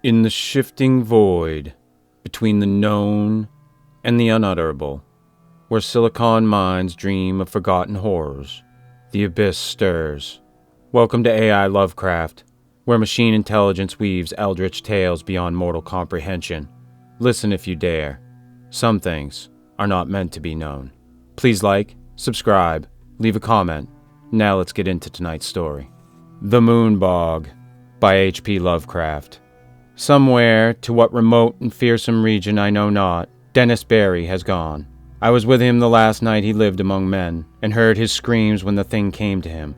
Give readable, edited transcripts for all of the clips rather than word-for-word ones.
In the shifting void, between the known and the unutterable, where silicon minds dream of forgotten horrors, the abyss stirs. Welcome to AI Lovecraft, where machine intelligence weaves eldritch tales beyond mortal comprehension. Listen if you dare. Some things are not meant to be known. Please like, subscribe, leave a comment. Now let's get into tonight's story. The Moon-Bog by H.P. Lovecraft. Somewhere, to what remote and fearsome region I know not, Dennis Barry has gone. I was with him the last night he lived among men, and heard his screams when the thing came to him.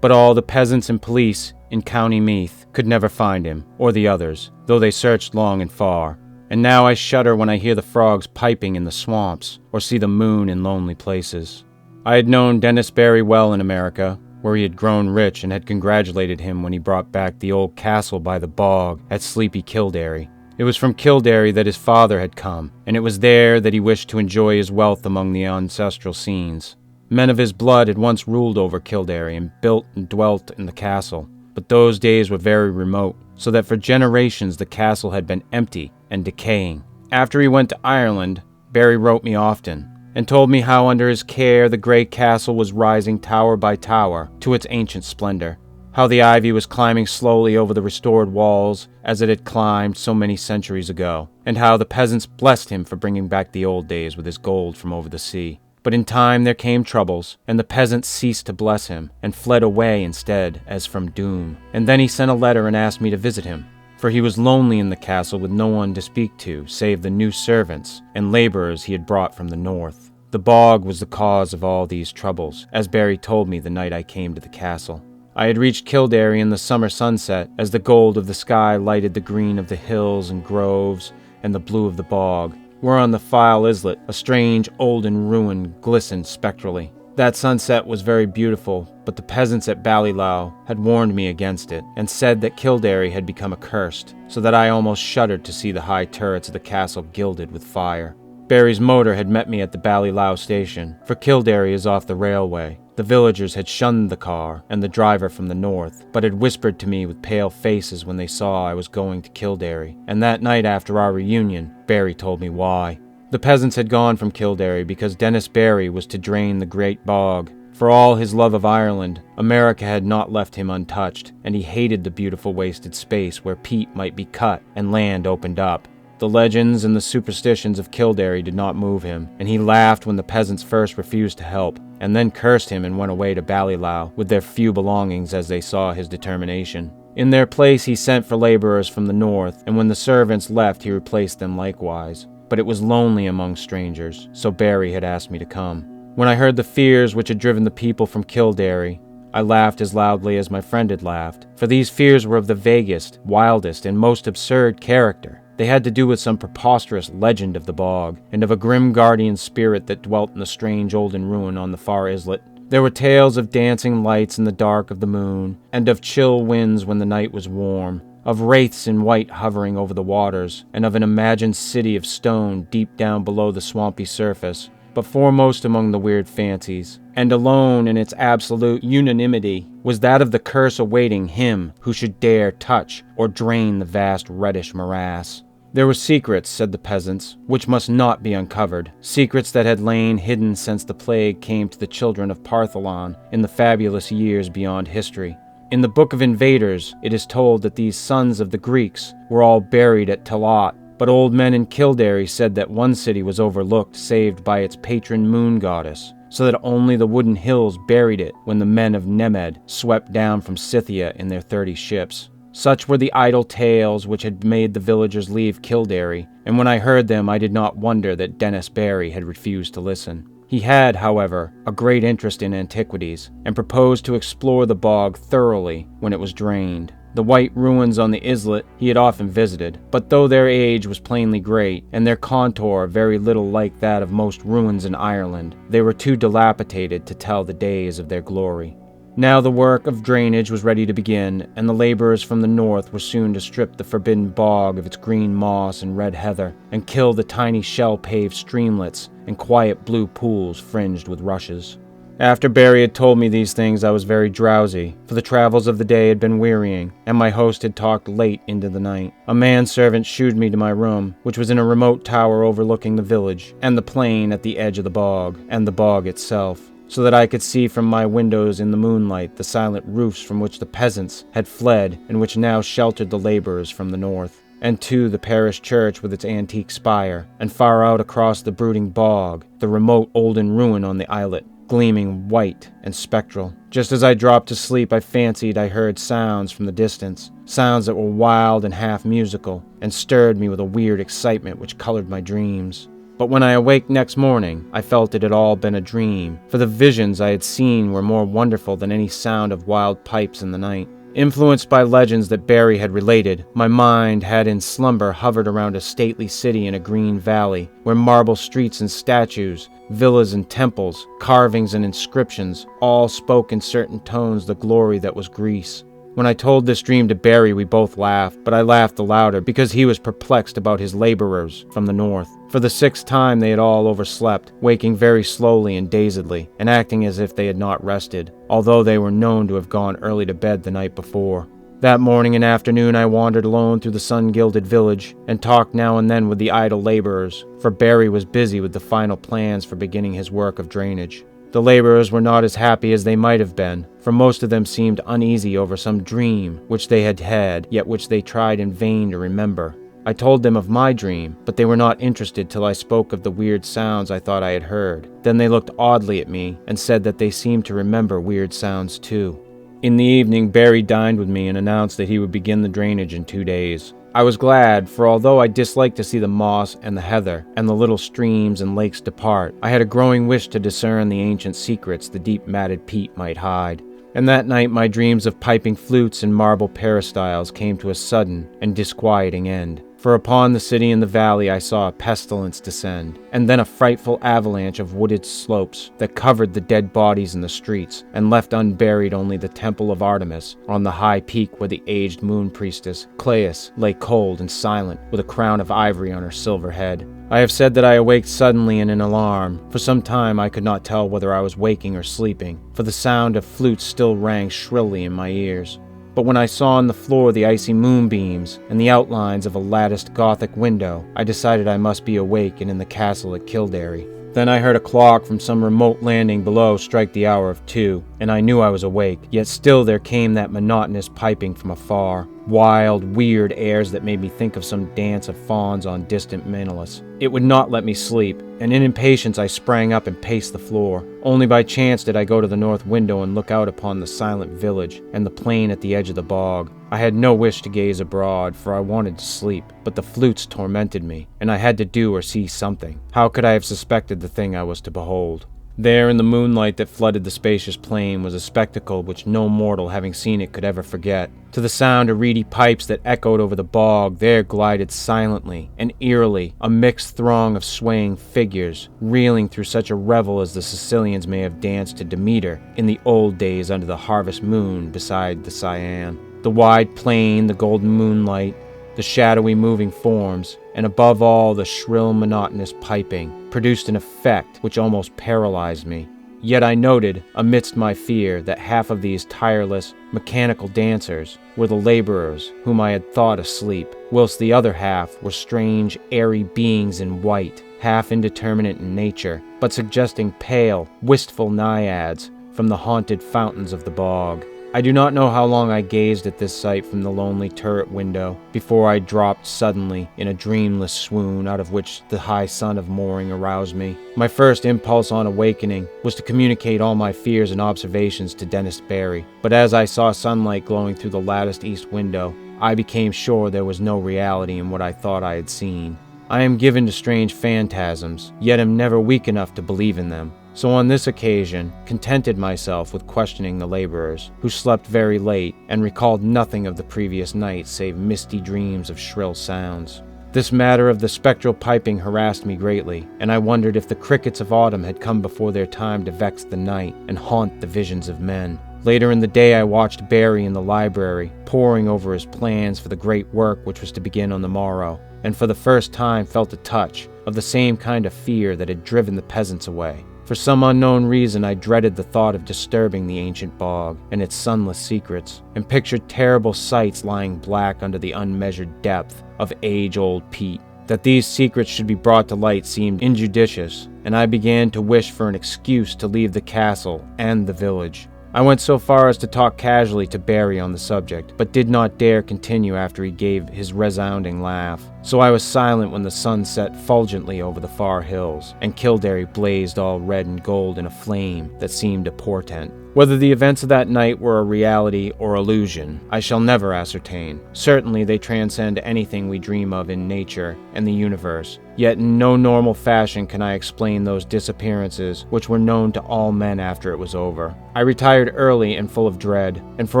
But all the peasants and police in County Meath could never find him, or the others, though they searched long and far. And now I shudder when I hear the frogs piping in the swamps, or see the moon in lonely places. I had known Dennis Barry well in America, where he had grown rich and had congratulated him when he brought back the old castle by the bog at sleepy Kilderry. It was from Kilderry that his father had come, and it was there that he wished to enjoy his wealth among the ancestral scenes. Men of his blood had once ruled over Kilderry and built and dwelt in the castle, but those days were very remote, so that for generations the castle had been empty and decaying. After he went to Ireland, Barry wrote me often, and told me how under his care the great castle was rising tower by tower to its ancient splendor, how the ivy was climbing slowly over the restored walls as it had climbed so many centuries ago, and how the peasants blessed him for bringing back the old days with his gold from over the sea. But in time there came troubles, and the peasants ceased to bless him, and fled away instead as from doom. And then he sent a letter and asked me to visit him, for he was lonely in the castle with no one to speak to save the new servants and laborers he had brought from the north. The bog was the cause of all these troubles, as Barry told me the night I came to the castle. I had reached Kilderry in the summer sunset, as the gold of the sky lighted the green of the hills and groves and the blue of the bog, where on the File Islet a strange olden ruin glistened spectrally. That sunset was very beautiful, but the peasants at Ballylough had warned me against it, and said that Kilderry had become accursed, so that I almost shuddered to see the high turrets of the castle gilded with fire. Barry's motor had met me at the Ballylough station, for Kilderry is off the railway. The villagers had shunned the car and the driver from the north, but had whispered to me with pale faces when they saw I was going to Kilderry, and that night after our reunion, Barry told me why. The peasants had gone from Kilderry because Dennis Barry was to drain the great bog. For all his love of Ireland, America had not left him untouched, and he hated the beautiful wasted space where peat might be cut and land opened up. The legends and the superstitions of Kilderry did not move him, and he laughed when the peasants first refused to help, and then cursed him and went away to Ballylough with their few belongings as they saw his determination. In their place he sent for laborers from the north, and when the servants left he replaced them likewise. But it was lonely among strangers, so Barry had asked me to come. When I heard the fears which had driven the people from Kilderry, I laughed as loudly as my friend had laughed, for these fears were of the vaguest, wildest, and most absurd character. They had to do with some preposterous legend of the bog, and of a grim guardian spirit that dwelt in the strange olden ruin on the far islet. There were tales of dancing lights in the dark of the moon, and of chill winds when the night was warm, of wraiths in white hovering over the waters, and of an imagined city of stone deep down below the swampy surface. But foremost among the weird fancies, and alone in its absolute unanimity, was that of the curse awaiting him who should dare touch or drain the vast reddish morass. There were secrets, said the peasants, which must not be uncovered, secrets that had lain hidden since the plague came to the children of Partholon in the fabulous years beyond history. In the Book of Invaders, it is told that these sons of the Greeks were all buried at Talat, but old men in Kilderry said that one city was overlooked, saved by its patron moon goddess, so that only the wooden hills buried it when the men of Nemed swept down from Scythia in their 30 ships. Such were the idle tales which had made the villagers leave Kilderry, and when I heard them I did not wonder that Dennis Barry had refused to listen. He had, however, a great interest in antiquities, and proposed to explore the bog thoroughly when it was drained. The white ruins on the islet he had often visited, but though their age was plainly great, and their contour very little like that of most ruins in Ireland, they were too dilapidated to tell the days of their glory. Now the work of drainage was ready to begin, and the laborers from the north were soon to strip the forbidden bog of its green moss and red heather, and kill the tiny shell-paved streamlets and quiet blue pools fringed with rushes. After Barry had told me these things, I was very drowsy, for the travels of the day had been wearying, and my host had talked late into the night. A manservant shooed me to my room, which was in a remote tower overlooking the village, and the plain at the edge of the bog, and the bog itself, so that I could see from my windows in the moonlight the silent roofs from which the peasants had fled and which now sheltered the laborers from the north, and to the parish church with its antique spire, and far out across the brooding bog, the remote olden ruin on the islet, gleaming white and spectral. Just as I dropped to sleep, I fancied I heard sounds from the distance, sounds that were wild and half musical, and stirred me with a weird excitement which colored my dreams. But when I awaked next morning, I felt it had all been a dream, for the visions I had seen were more wonderful than any sound of wild pipes in the night. Influenced by legends that Barry had related, my mind had in slumber hovered around a stately city in a green valley, where marble streets and statues, villas and temples, carvings and inscriptions, all spoke in certain tones the glory that was Greece. When I told this dream to Barry, we both laughed, but I laughed the louder because he was perplexed about his laborers from the north. For the 6th time they had all overslept, waking very slowly and dazedly, and acting as if they had not rested, although they were known to have gone early to bed the night before. That morning and afternoon I wandered alone through the sun-gilded village, and talked now and then with the idle laborers, for Barry was busy with the final plans for beginning his work of drainage. The laborers were not as happy as they might have been, for most of them seemed uneasy over some dream which they had had, yet which they tried in vain to remember. I told them of my dream, but they were not interested till I spoke of the weird sounds I thought I had heard. Then they looked oddly at me, and said that they seemed to remember weird sounds too. In the evening, Barry dined with me and announced that he would begin the drainage in 2 days. I was glad, for although I disliked to see the moss and the heather and the little streams and lakes depart, I had a growing wish to discern the ancient secrets the deep matted peat might hide. And that night my dreams of piping flutes and marble peristyles came to a sudden and disquieting end. For upon the city and the valley I saw a pestilence descend, and then a frightful avalanche of wooded slopes that covered the dead bodies in the streets, and left unburied only the temple of Artemis on the high peak where the aged moon priestess, Claeus, lay cold and silent, with a crown of ivory on her silver head. I have said that I awaked suddenly in an alarm. For some time I could not tell whether I was waking or sleeping, for the sound of flutes still rang shrilly in my ears. But when I saw on the floor the icy moonbeams and the outlines of a latticed Gothic window, I decided I must be awake and in the castle at Kilderry. Then I heard a clock from some remote landing below strike the hour of 2, and I knew I was awake, yet still there came that monotonous piping from afar, wild, weird airs that made me think of some dance of fauns on distant Menelaus. It would not let me sleep, and in impatience I sprang up and paced the floor. Only by chance did I go to the north window and look out upon the silent village and the plain at the edge of the bog. I had no wish to gaze abroad, for I wanted to sleep, but the flutes tormented me, and I had to do or see something. How could I have suspected the thing I was to behold? There in the moonlight that flooded the spacious plain was a spectacle which no mortal having seen it could ever forget. To the sound of reedy pipes that echoed over the bog, there glided silently and eerily a mixed throng of swaying figures, reeling through such a revel as the Sicilians may have danced to Demeter in the old days under the harvest moon beside the Cyane. The wide plain, the golden moonlight, the shadowy moving forms, and above all the shrill monotonous piping, produced an effect which almost paralyzed me. Yet I noted, amidst my fear, that half of these tireless, mechanical dancers were the laborers whom I had thought asleep, whilst the other half were strange, airy beings in white, half indeterminate in nature, but suggesting pale, wistful naiads from the haunted fountains of the bog. I do not know how long I gazed at this sight from the lonely turret window before I dropped suddenly in a dreamless swoon out of which the high sun of morning aroused me. My first impulse on awakening was to communicate all my fears and observations to Dennis Barry, but as I saw sunlight glowing through the latticed east window, I became sure there was no reality in what I thought I had seen. I am given to strange phantasms, yet am never weak enough to believe in them. So on this occasion, contented myself with questioning the laborers, who slept very late and recalled nothing of the previous night save misty dreams of shrill sounds. This matter of the spectral piping harassed me greatly, and I wondered if the crickets of autumn had come before their time to vex the night and haunt the visions of men. Later in the day I watched Barry in the library, poring over his plans for the great work which was to begin on the morrow, and for the first time felt a touch of the same kind of fear that had driven the peasants away. For some unknown reason, I dreaded the thought of disturbing the ancient bog and its sunless secrets, and pictured terrible sights lying black under the unmeasured depth of age-old peat. That these secrets should be brought to light seemed injudicious, and I began to wish for an excuse to leave the castle and the village. I went so far as to talk casually to Barry on the subject, but did not dare continue after he gave his resounding laugh. So I was silent when the sun set fulgently over the far hills, and Kilderry blazed all red and gold in a flame that seemed a portent. Whether the events of that night were a reality or illusion, I shall never ascertain. Certainly they transcend anything we dream of in nature and the universe, yet in no normal fashion can I explain those disappearances which were known to all men after it was over. I retired early and full of dread, and for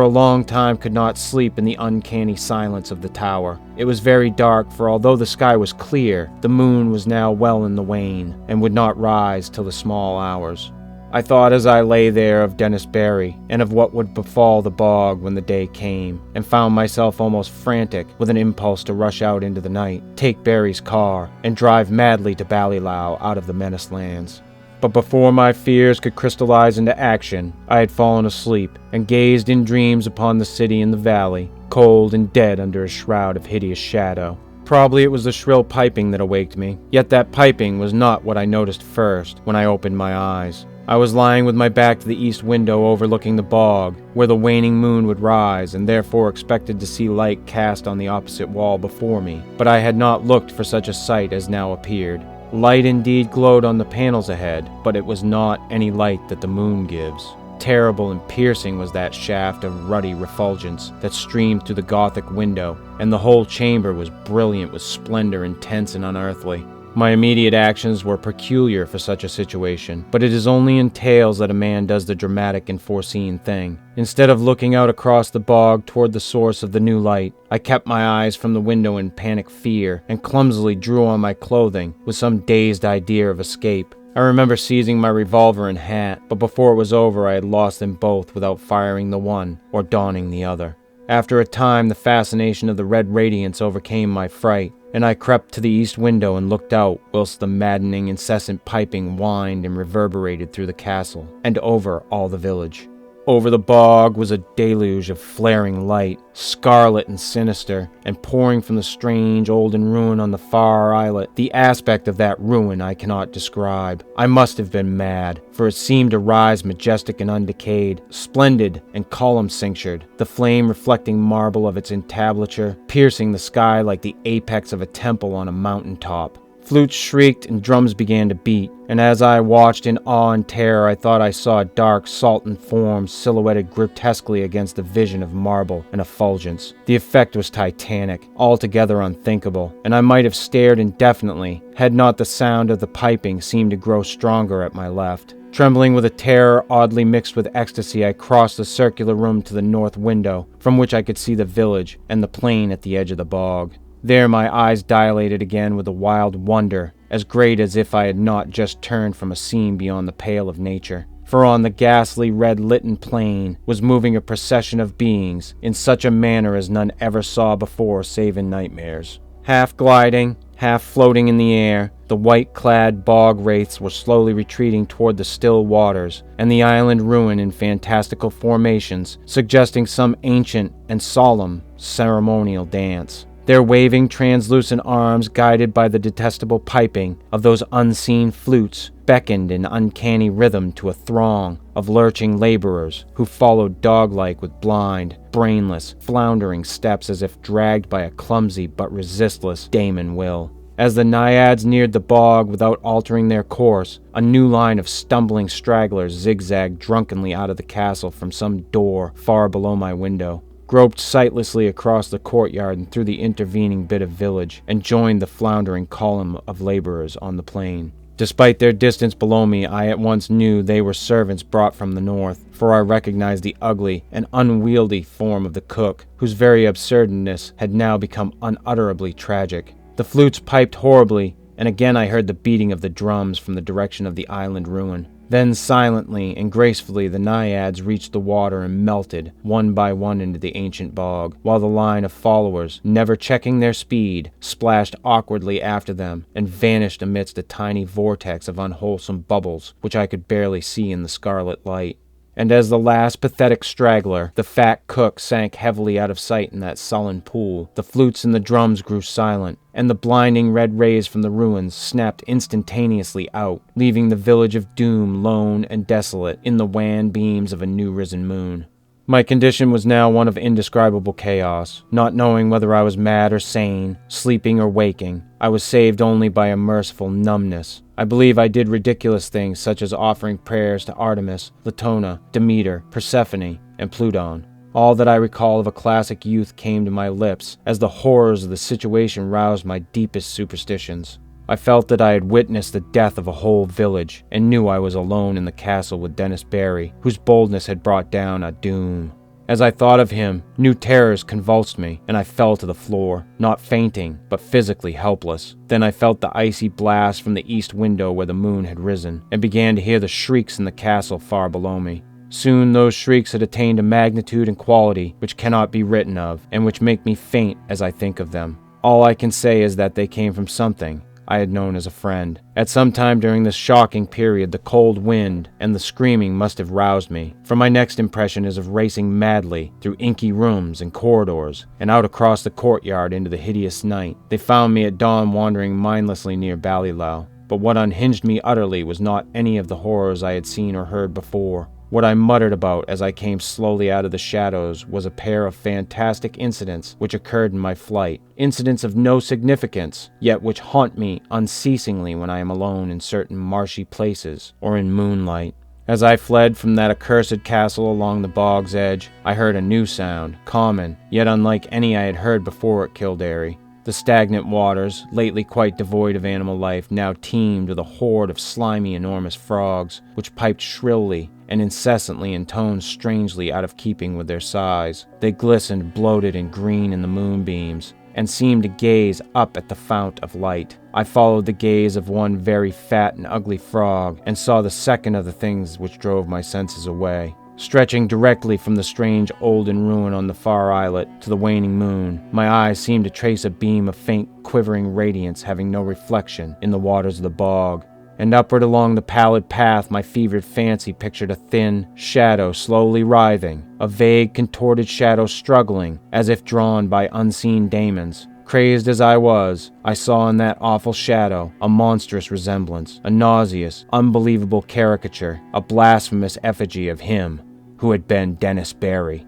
a long time could not sleep in the uncanny silence of the tower. It was very dark, for although the sky was clear, the moon was now well in the wane, and would not rise till the small hours. I thought as I lay there of Dennis Barry, and of what would befall the bog when the day came, and found myself almost frantic with an impulse to rush out into the night, take Barry's car, and drive madly to Ballylough out of the menaced lands. But before my fears could crystallize into action, I had fallen asleep, and gazed in dreams upon the city in the valley, cold and dead under a shroud of hideous shadow. Probably it was the shrill piping that awaked me, yet that piping was not what I noticed first when I opened my eyes. I was lying with my back to the east window overlooking the bog, where the waning moon would rise, and therefore expected to see light cast on the opposite wall before me. But I had not looked for such a sight as now appeared. Light indeed glowed on the panels ahead, but it was not any light that the moon gives. Terrible and piercing was that shaft of ruddy refulgence that streamed through the Gothic window, and the whole chamber was brilliant with splendor intense and unearthly. My immediate actions were peculiar for such a situation, but it is only in tales that a man does the dramatic and foreseen thing. Instead of looking out across the bog toward the source of the new light, I kept my eyes from the window in panic fear, and clumsily drew on my clothing with some dazed idea of escape. I remember seizing my revolver and hat, but before it was over I had lost them both without firing the one or donning the other. After a time, the fascination of the red radiance overcame my fright, and I crept to the east window and looked out whilst the maddening, incessant piping whined and reverberated through the castle and over all the village. Over the bog was a deluge of flaring light, scarlet and sinister, and pouring from the strange olden ruin on the far islet. The aspect of that ruin I cannot describe. I must have been mad, for it seemed to rise majestic and undecayed, splendid and column-cinctured, the flame reflecting marble of its entablature, piercing the sky like the apex of a temple on a mountain top. Flutes shrieked and drums began to beat, and as I watched in awe and terror, I thought I saw a dark, sultan form silhouetted grotesquely against the vision of marble and effulgence. The effect was titanic, altogether unthinkable, and I might have stared indefinitely had not the sound of the piping seemed to grow stronger at my left. Trembling with a terror oddly mixed with ecstasy, I crossed the circular room to the north window, from which I could see the village and the plain at the edge of the bog. There my eyes dilated again with a wild wonder, as great as if I had not just turned from a scene beyond the pale of nature. For on the ghastly red-litten plain was moving a procession of beings, in such a manner as none ever saw before save in nightmares. Half gliding, half floating in the air, the white-clad bog wraiths were slowly retreating toward the still waters, and the island ruin in fantastical formations, suggesting some ancient and solemn ceremonial dance. Their waving, translucent arms, guided by the detestable piping of those unseen flutes, beckoned in uncanny rhythm to a throng of lurching laborers who followed dog-like with blind, brainless, floundering steps as if dragged by a clumsy but resistless daemon will. As the naiads neared the bog without altering their course, a new line of stumbling stragglers zigzagged drunkenly out of the castle from some door far below my window, groped sightlessly across the courtyard and through the intervening bit of village, and joined the floundering column of laborers on the plain. Despite their distance below me, I at once knew they were servants brought from the north, for I recognized the ugly and unwieldy form of the cook, whose very absurdness had now become unutterably tragic. The flutes piped horribly, and again I heard the beating of the drums from the direction of the island ruin. Then silently and gracefully the naiads reached the water and melted, one by one, into the ancient bog, while the line of followers, never checking their speed, splashed awkwardly after them and vanished amidst a tiny vortex of unwholesome bubbles which I could barely see in the scarlet light. And as the last pathetic straggler, the fat cook, sank heavily out of sight in that sullen pool, the flutes and the drums grew silent, and the blinding red rays from the ruins snapped instantaneously out, leaving the village of doom lone and desolate in the wan beams of a new-risen moon. My condition was now one of indescribable chaos, not knowing whether I was mad or sane, sleeping or waking. I was saved only by a merciful numbness. I believe I did ridiculous things such as offering prayers to Artemis, Latona, Demeter, Persephone, and Pluton. All that I recall of a classic youth came to my lips as the horrors of the situation roused my deepest superstitions. I felt that I had witnessed the death of a whole village, and knew I was alone in the castle with Dennis Barry, whose boldness had brought down a doom. As I thought of him, new terrors convulsed me, and I fell to the floor, not fainting, but physically helpless. Then I felt the icy blast from the east window where the moon had risen, and began to hear the shrieks in the castle far below me. Soon those shrieks had attained a magnitude and quality which cannot be written of, and which make me faint as I think of them. All I can say is that they came from something I had known as a friend. At some time during this shocking period, the cold wind and the screaming must have roused me, for my next impression is of racing madly through inky rooms and corridors, and out across the courtyard into the hideous night. They found me at dawn wandering mindlessly near Ballylough, but what unhinged me utterly was not any of the horrors I had seen or heard before. What I muttered about as I came slowly out of the shadows was a pair of fantastic incidents which occurred in my flight, incidents of no significance, yet which haunt me unceasingly when I am alone in certain marshy places or in moonlight. As I fled from that accursed castle along the bog's edge, I heard a new sound, common, yet unlike any I had heard before at Kilderry. The stagnant waters, lately quite devoid of animal life, now teemed with a horde of slimy, enormous frogs, which piped shrilly and incessantly in tones strangely out of keeping with their size. They glistened bloated and green in the moonbeams, and seemed to gaze up at the fount of light. I followed the gaze of one very fat and ugly frog, and saw the second of the things which drove my senses away. Stretching directly from the strange olden ruin on the far islet to the waning moon, my eyes seemed to trace a beam of faint quivering radiance having no reflection in the waters of the bog. And upward along the pallid path my fevered fancy pictured a thin shadow slowly writhing, a vague contorted shadow struggling as if drawn by unseen daemons. Crazed as I was, I saw in that awful shadow a monstrous resemblance, a nauseous, unbelievable caricature, a blasphemous effigy of him who had been Dennis Barry.